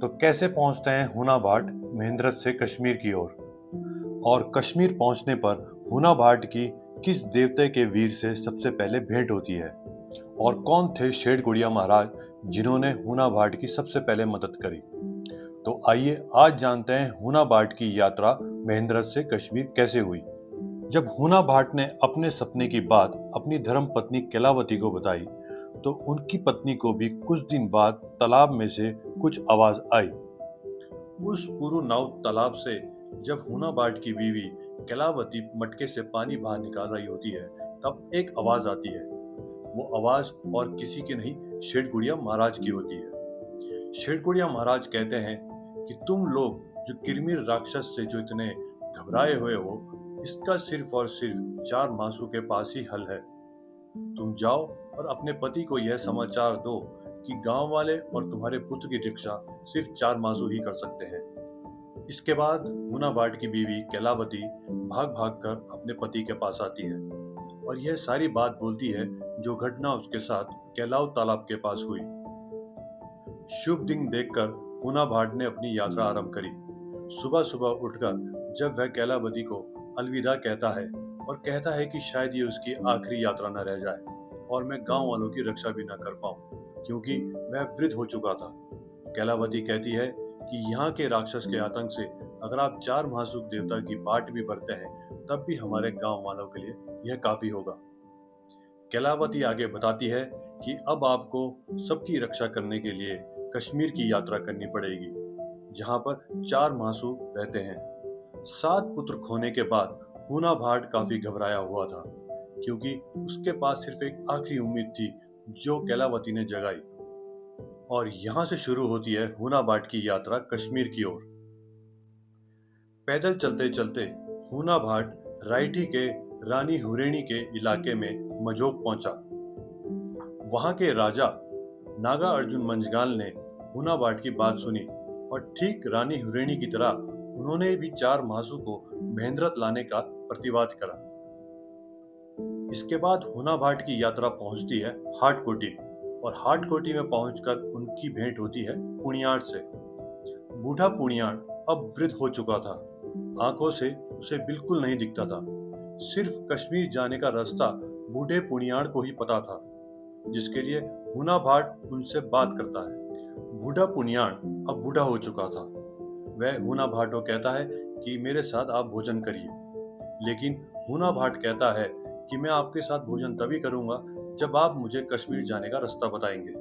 तो कैसे पहुंचते हैं हुना भाट महेंद्रत से कश्मीर की ओर, और कश्मीर पहुंचने पर हुना भाट की किस देवता के वीर से सबसे पहले भेंट होती है, और कौन थे शेरगुड़िया महाराज जिन्होंने हुना भाट की सबसे पहले मदद करी। तो आइए आज जानते हैं हुना भाट की यात्रा महेंद्रत से कश्मीर कैसे हुई। जब हुना भाट ने अपने सपने की बात अपनी धर्म पत्नी कैलावती को बताई, तो उनकी पत्नी को भी कुछ दिन बाद तालाब में से कुछ आवाज आई। उस पुरु नाव तालाब से जब हुना भाट की बीवी कैलावती मटके से पानी बाहर निकाल रही होती है, तब एक आवाज आती है। वो आवाज और किसी की नहीं, शेरगुड़िया महाराज की होती है। शेरगुड़िया महाराज कहते हैं कि तुम लोग जो किरमिर राक्षस से जो इतने घबराए हुए हो, इसका सिर्फ और सिर्फ 4 मासों के पास ही हल है। तुम जाओ और अपने पति को यह समाचार दो कि गांव वाले और तुम्हारे पुत्र की रक्षा सिर्फ 4 मासू ही कर सकते हैं। इसके बाद हुना भाट की बीवी कैलावती भाग भाग कर अपने पति के पास आती है और यह सारी बात बोलती है जो घटना उसके साथ कैलाव तालाब के पास हुई। शुभ दिन देखकर हुना भाट ने अपनी यात्रा आरंभ करी। सुबह सुबह उठकर जब वह कैलावती को अलविदा कहता है और कहता है कि शायद ये उसकी आखिरी यात्रा न रह जाए और मैं गांव वालों की रक्षा भी न कर पाऊं, क्योंकि वह वृद्ध हो चुका था। कैलावती कहती है कि यहाँ के राक्षस के आतंक से अगर आप 4 महासुख देवता की बाट भी भरते हैं, तब भी हमारे गांव वालों के लिए यह काफी होगा। कैलावती आगे बताती है कि अब आपको सबकी रक्षा करने के लिए कश्मीर की यात्रा करनी पड़ेगी, जहाँ पर 4 महासु रहते हैं। 7 पुत्र खोने के बाद हुना भाट काफी घबराया हुआ था, क्योंकि उसके पास सिर्फ एक आखिरी उम्मीद थी जो कैलावती ने जगाई। और यहाँ से शुरू होती है हुना भाट की यात्रा कश्मीर की ओर। पैदल चलते चलते हुना भाट राइठी के रानी हुरेनी के इलाके में मजोक पहुंचा। वहां के राजा नागा अर्जुन मंजगाल ने हुना भाट की बात सुनी और ठीक रानी हुरेनी की तरह उन्होंने भी 4 महासु को महेंद्रत लाने का प्रतिवाद करा। इसके बाद हुना भाट की यात्रा पहुंचती है हाटकोटी, और हाटकोटी में पहुंचकर उनकी भेंट होती है पुणियाड़ से। बूढ़ा पुणियाड़ अब वृद्ध हो चुका था, आंखों से उसे बिल्कुल नहीं दिखता था। सिर्फ कश्मीर जाने का रास्ता बूढ़े पुणियाड़ को ही पता था, जिसके लिए हुना भाट उनसे बात करता है। बूढ़ा पुणियाड़ अब बूढ़ा हो चुका था। वह हुना भाट को कहता है कि मेरे साथ आप भोजन करिए, लेकिन हुना भाट कहता है कि मैं आपके साथ भोजन तभी करूंगा जब आप मुझे कश्मीर जाने का रास्ता बताएंगे।